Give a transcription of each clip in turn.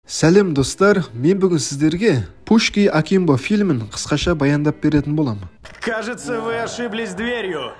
Сәлем достар, мен бүгін сіздерге Пушки Акимбо фильмін қысқаша баяндап беретін боламын. Кажется, вы ошиблись дверью.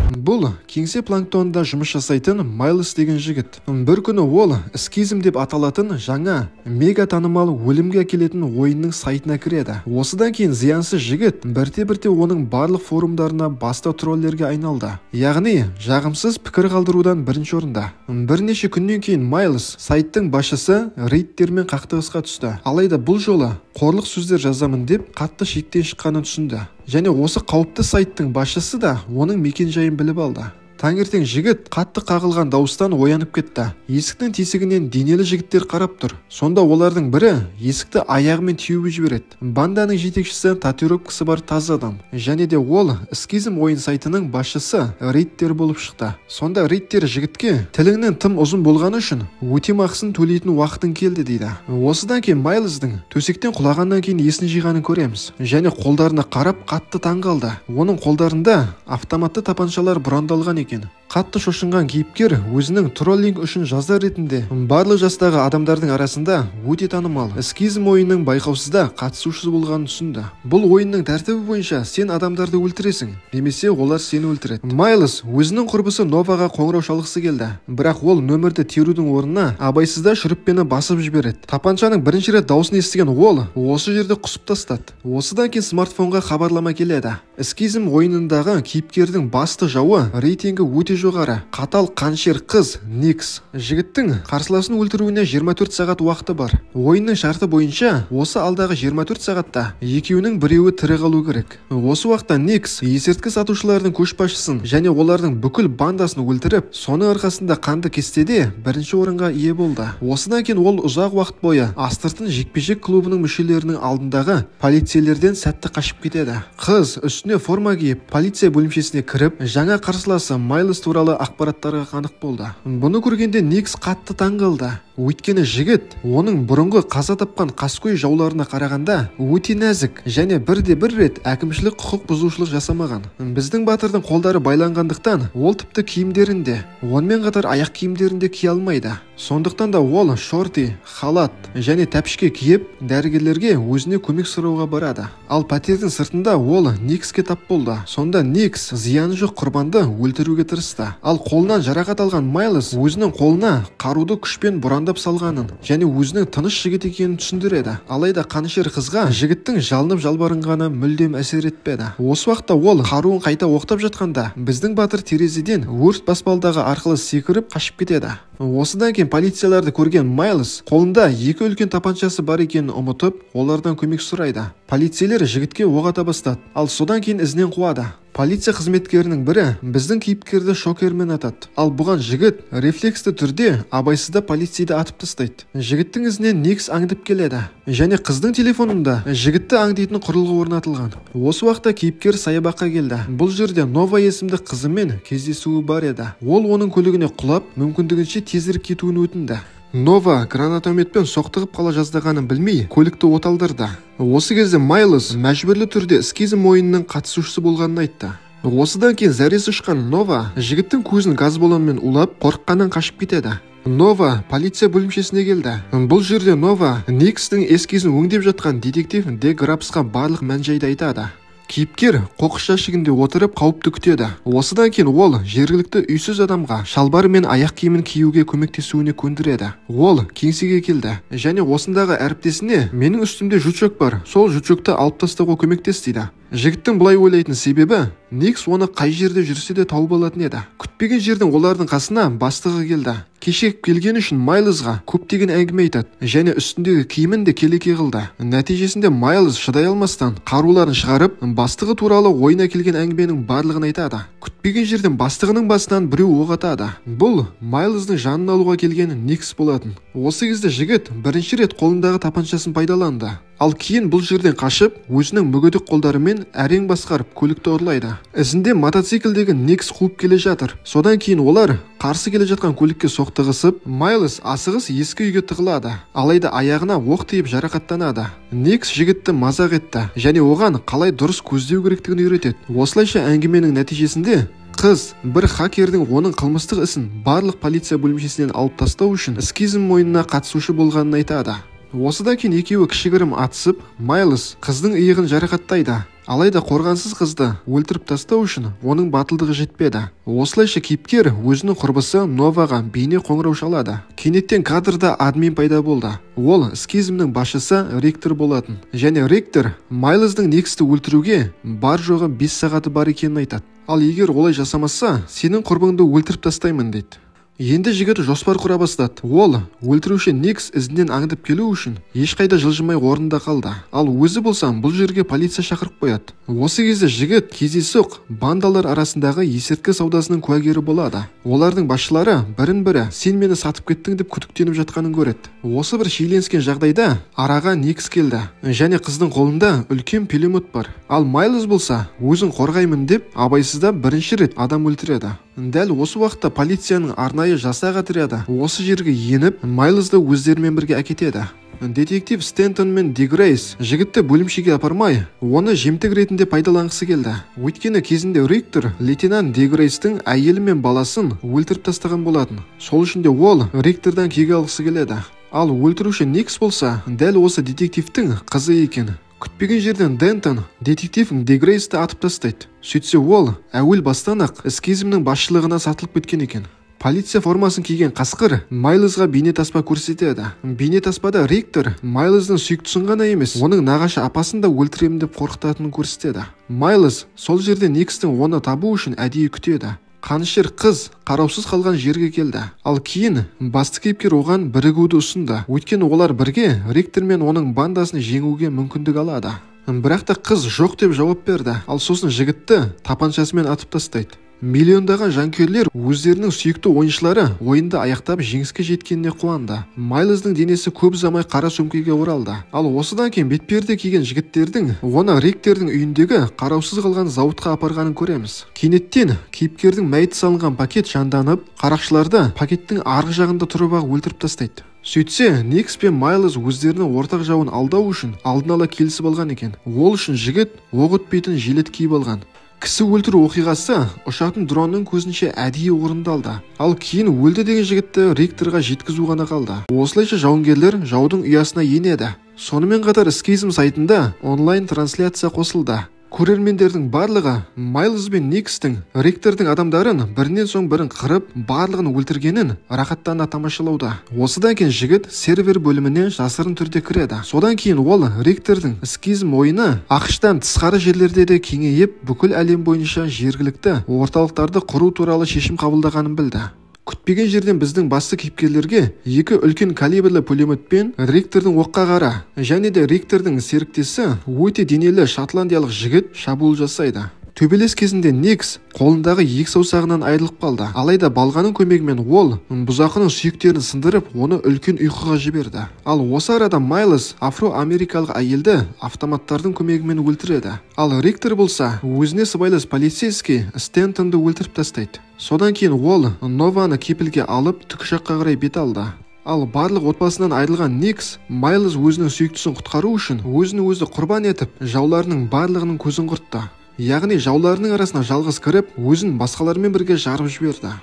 Бұл кеңсе планктонда жұмыс жасайтын Майлз деген жігіт. Бір күні ол эскизм деп аталатын жаңа мега танымал өлімге әкелетін ойынның сайтына кіреді. Осыдан кейін зиянсыз жігіт бірте-бірте оның барлық форумдарына басты троллерге айналды. Яғни жағымсыз пікір қалдырудан бірінші орында. Бірнеше күннен кейін Майлз сайттың басшысы Ридтермен қақтығысқа түсті. Алайда бұл жолы қорлық сөздер жазамын деп қатты шектен шыққанын түсінді. Және осы қауіпті сайттың басшысы да оның мекен-жайын біліп алды. Таңертең жігіт қатты қағылған дауыстан оянып кетті. Есіктің тесігінен денелі жігіттер қарап тұр. Сонда олардың бірі есікті аяғымен теуіп жібереді. Банданың жетекшісі татуировкасы бар таза адам. Және де ол эскизм ойын сайтының басшысы Ридтер болып шықты. Сонда Ридтер жігітке тіліңнің тым ұзын болғаны үшін өтемақысын төлейтін уақытың келді дейді. Осыдан кейін Майлздың төсектен құлағаннан кейін есін жиғанын көреміз. Және қолдарына қарап қатты таңғалды. Оның қолдарында автоматты тапаншалар бұрандалған екен. Қатты шошынған кейіпкер өзінің троллинг үшін жазар ретінде барлық жастағы адамдардың арасында өте танымал эскизм ойынның байқаусызда қатысушысы болғанын түсінді. Бұл ойынның тәртібі бойынша сен адамдарды өлтіресің, немесе олар сені өлтіреді. Майлз өзінің құрбысы Новаға қоңырау шалғысы келді, бірақ ол нөмірді терудің орнына абайсызда шүріппені басып жібереді. Тапаншаның бірінші рет дауысын естіген ол осы жерде құсып тастады. Осыдан кейін смартфонға хабарлама келеді. Эскизм ойынындағы кейіпкердің басты жауы рейтингі өте жоғары, қатал қаншер қыз Никс. Жігіттің қарсыласын өлтіруіне 24 сағат уақыты бар. Ойынның шарты бойынша осы алдағы 24 сағатта екеуінің біреуі тірі қалу керек. Осы уақытта Никс есірткі сатушылардың көшбасшысын және олардың бүкіл бандасын өлтіріп, соның арқасында қанды кестеде бірінші орынға ие болды. Осыдан кейін ол ұзақ уақыт бойы астыртын жекпе-жек клубының мүшелерінің алдындағы полицейлерден сәтті қашып кетеді. Қыз үстіне форма киіп, полиция бөлімшесіне кіріп, жаңа қарсыласы Майлз туралы ақпараттарға қанық болды. Бұны көргенде Никс қатты таңғалды. Өйткені жігіт оның бұрынғы қаза тапқан қаскөй жауларына қарағанда өте нәзік және бірде-бір рет әкімшілік құқық бұзушылық жасамаған. Біздің батырдың қолдары байланғандықтан ол тіпті киімдерінде, онымен қатар аяқ киімдерінде кие алмайды. Сондықтан да ол шорти, халат және тәпішке киіп, дәрігерлерге өзіне көмек сұрауға барады. Ал пәтердің сыртында ол Никске тап болды. Сонда Никс зияны жоқ құрбанды өлтіруге тырысты. Ал қолынан жарақат алған Майлз өзінің қолына қаруды күшпен бұрандап салғанын және өзінің тыныш жігіт екенін түсіндіреді. Алайда қанішер қызға жігіттің жалынып жалбарынғаны мүлдем әсер етпеді. Осы уақытта ол қаруын қайта оқтап жатқанда біздің батыр терезеден өрт баспалдағы арқылы секіріп қашып кетеді. Осыдан кейін полицияларды көрген Майлз қолында екі үлкен тапаншасы бар екенін ұмытып, олардан көмек сұрайды. Полицейлер жігітке оқ ата бастады, ал содан кейін ізінен қуады. Полиция қызметкерінің бірі біздің кейіпкерді шокермен атады. Ал бұған жігіт рефлексті түрде абайсызда полицейді атып тастайды. Жігіттің ізінен Никс аңдып келеді. Және қыздың телефонында жігітті аңдайтын құрылғы орнатылған. Осы уақытта кейіпкер саябаққа келді. Бұл жерде Нова есімді қызымен кездесуі бар еді. Ол оның көлігіне құлап, мүмкіндігінше тезірек кетуін өтінді. Нова гранатометпен соқтығып қала жаздағанын білмей, көлікті оталдырды. Осы кезде Майлз мәжбүрлі түрде эскизм ойынының қатысушысы болғанын айтты. Осыдан кейін зәресі ұшқан Нова жігіттің көзін газ баллонмен улап, қорыққаннан қашып кетеді. Нова полиция бөлімшесіне келді. Бұл жерде Нова Никстің эскизін өңдеп жатқан детектив Де Грапсқа барлық мән-жайды айтады. Кейіпкер қоқыс жәшігінде отырып қауіпті күтеді. Осыдан кейін ол жергілікті үйсіз адамға шалбар мен аяқ киімін киюге көмектесуіне көндіреді. Ол кеңсеге келді және осындағы әріптесіне менің үстімде жучок бар, сол жучокты алып тастауға көмектес дейді. Жігіттің бұлай ойлайтын себебі Никс оны қай жерде жүрсе де тауып алатын еді. Күтпеген жердің олардың қасына бастығы келді. Кешігіп келгені үшін Майлзға көптеген әңгіме айтады және үстіндегі киімін де келеке қылды. Нәтижесінде Майлз шыдай алмастан қаруларын шығарып, бастығы туралы ойына келген әңгіменің барлығын айтады. Күтпеген жерден бастығының басынан біреу оқ атады. Бұл Майлздың жанын алуға келген Никс болатын. Осы кезде жігіт бірінші рет қолындағы тапаншасын пайдаланды. Ал кейін бұл жерден қашып, өзінің мүгедек қолдарымен әрең басқарып көлікті ұрлайды. Ізінде мотоциклдегі Никс қуып келе жатыр. Содан кейін олар қарсы келе жатқан көлікке соқтығысып, Майлз асығыс ескі үйге тығылады. Алайда аяғына оқ тиіп жарақаттанады. Никс жігітті мазақ етті және оған қалай дұрыс көздеу керектігін үйретеді. Осылайша әңгіменің нәтижесінде қыз бір хакердің оның қылмыстық ісін барлық полиция бөлімшесінен алып тастау үшін скизм ойынына қатысушы болғанын айтады. Осыдан кейін екеуі кішігірім атысып, Майлз қыздың иығын жарақаттайды. Алайда қорғансыз қызды өлтіріп тастау үшін оның батылдығы жетпеді. Осылайша кейіпкер өзінің құрбысы Новаға бейне қоңырау шалады. Кенеттен кадрда админ пайда болды. Ол скизмнің басшысы Риктор болатын. Және Риктор Майлздың Никсті өлтіруге бар жоғы 5 сағаты бар екенін айтады. Ал егер олай жасамаса, сенің құрбыңды өлтіріп тастаймын дейді. Енді жігіт жоспар құра бастады. Ол өлтіруші Никс ізінен аңдып келу үшін ешқайда жылжымай орнында қалды. Ал өзі болсам бұл жерге полиция шақырып қояды. Осы кезде жігіт кездейсоқ бандалар арасындағы есірткі саудасының куәгері болады. Олардың басшылары бірін-бірі сен мені сатып кеттің деп күдіктеніп жатқанын көреді. Осы бір шиеленіскен жағдайда араға Никс келді. Және қыздың қолында үлкен пулемет бар. Ал Майлз болса өзін қорғаймын деп абайсызда бірінші рет адам өлтіреді. Дәл осы уақытта полицияның арнайы жасақ отряды осы жерге еніп, Майлзды өздерімен бірге әкетеді. Детектив Стентон мен Дегрейс жігітті бөлімшеге апармай, оны жемтік ретінде пайдаланғысы келді. Өйткені кезінде Риктор лейтенант Дегрейстің әйелі мен баласын өлтіріп тастаған болатын. Сол үшін де ол Риктордан кек алғысы келеді. Ал өлтіруші Никс болса, дәл осы детективтің қызы екен. Күтпеген жерден Дентон детектив Дегрейсті атып тастайды. Сөйтсе ол әуел бастан-ақ скизмнің басшылығына сатылып кеткен екен. Полиция формасын киген қасқыр Майлзға бейнетаспа көрсетеді. Бейнетаспада Риктор Майлздың сүйіктісін ғана емес, оның нағашы апасын да өлтіремін деп қорқытатынын көрсетеді. Майлз сол жерде Никстің оны табу үшін әдейі күтеді. Қанішер қыз қараусыз қалған жерге келді. Ал кейін басты кейіпкер оған бірігуді ұсынды. Өйткені олар бірге Риктор мен оның бандасын жеңуге мүмкіндік алады. Бірақ та қыз жоқ деп жауап берді. Ал сосын жігітті тапаншасымен атып тастайды. Миллиондаған жанкүйерлер өздерінің сүйікті ойыншылары ойынды аяқтап жеңіске жеткеніне қуанды. Майлздың денесі көп ұзамай қара сөмкеге оралды. Ал осыдан кейін бетперде киген жігіттердің оны Риктордың үйіндегі қараусыз қалған зауытқа апарғанын көреміз. Кенеттен кейіпкердің мәйіті салынған пакет жанданып, қарақшыларды пакеттің арғы жағында тұрып ақ өлтіріп тастайды. Сөйтсе, Никс пен Майлз өздерінің ортақ жауын алдау үшін алдын ала келісіп алған екен. Ол үшін жігіт оқ өтпейтін жилет киіп алған. Кісі өлтіру оқиғасы ұшақтың дронның көзінше әдейі орындалды. Ал кейін өлді деген жігітті Рикторға жеткізу ғана қалды. Осылайша жауынгерлер жаудың ұясына енеді. Сонымен қатар скизм сайтында онлайн трансляция қосылды. Көрермендердің барлығы Майлз бен Никстің Риктордың адамдарын бірінен соң бірін қырып, барлығын өлтіргенін рақаттана тамашалауда. Осыдан кейін жігіт сервер бөліміне жасырын түрде кіреді. Содан кейін ол Риктордың скизм ойыны ақштан тысқары жерлерде де кеңейіп, бүкіл әлем бойынша жергілікті орталықтарды құру туралы шешім қабылдағанын білді. Күтпеген жерден біздің басты кейіпкерлерге екі үлкен калибрлі пулеметпен Риктордың оққа қара және де Риктордың серіктесі өте денелі шотландиялық жігіт шабуыл жасайды. Төбелес кезінде Никс қолындағы екі саусағынан айырылып қалды. Алайда балғаның көмегімен ол бұзақының сүйектерін сындырып, оны үлкен ұйқыға жіберді. Ал осы арада Майлз афро-америкалық әйелді автоматтардың көмегімен өлтіреді. Ал Риктор болса, өзіне сыбайлас полицейский Стентонды өлтіріп тастайды. Содан кейін ол Нованы кепілге алып тікұшаққа қарай бет алды. Ал барлық отбасынан айырылған Никс Майлз өзінің сүйіктісін құтқару үшін өзін өзі құрбан етіп, жауларының барлығының көзін құртты. Яғни жауларының арасына жалғыз кіріп, өзін басқалармен бірге жарып жіберді.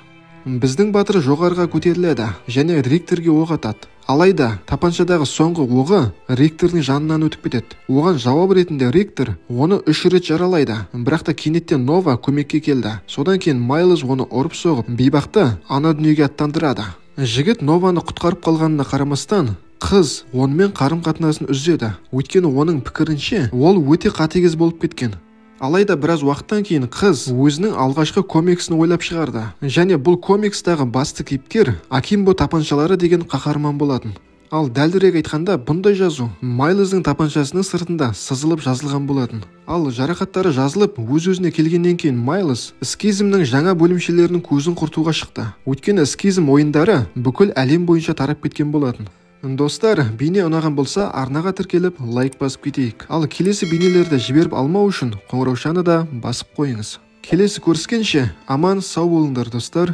Біздің батыр жоғарыға көтеріледі және Рикторге оқ атады. Алайда тапаншадағы соңғы оғы Риктордың жанынан өтіп кетеді. Оған жауап ретінде Риктор оны 3 рет жаралайды. Бірақ та кенеттен Нова көмекке келді. Содан кейін Майлз оны ұрып соғып, бейбақты ана дүниеге аттандырады. Жігіт Нованы құтқарып қалғанына қарамастан, қыз онымен қарым-қатынасын үзеді. Өйткені оның пікірінше ол өте қатыгез болып кеткен. Алайда біраз уақыттан кейін қыз өзінің алғашқы комиксін ойлап шығарды. Және бұл комикстағы басты кейіпкер Акимбо тапаншалары деген қаһарман болатын. Ал дәлірек айтқанда, бұндай жазу Майлздың тапаншасының сыртында сызылып жазылған болатын. Ал жарақаттары жазылып, өз-өзіне келгеннен кейін Майлз скизмнің жаңа бөлімшелерінің көзін құртуға шықты. Өйткені скизм ойындары бүкіл әлем бойынша тарап кеткен болатын. Достар, бейне ұнаған болса, арнаға тіркеліп, лайк басып кетейік. Ал келесі бейнелерді жіберіп алмау үшін қоңыраушаны да басып қойыңыз. Келесі көріскенше аман сау болыңдар достар.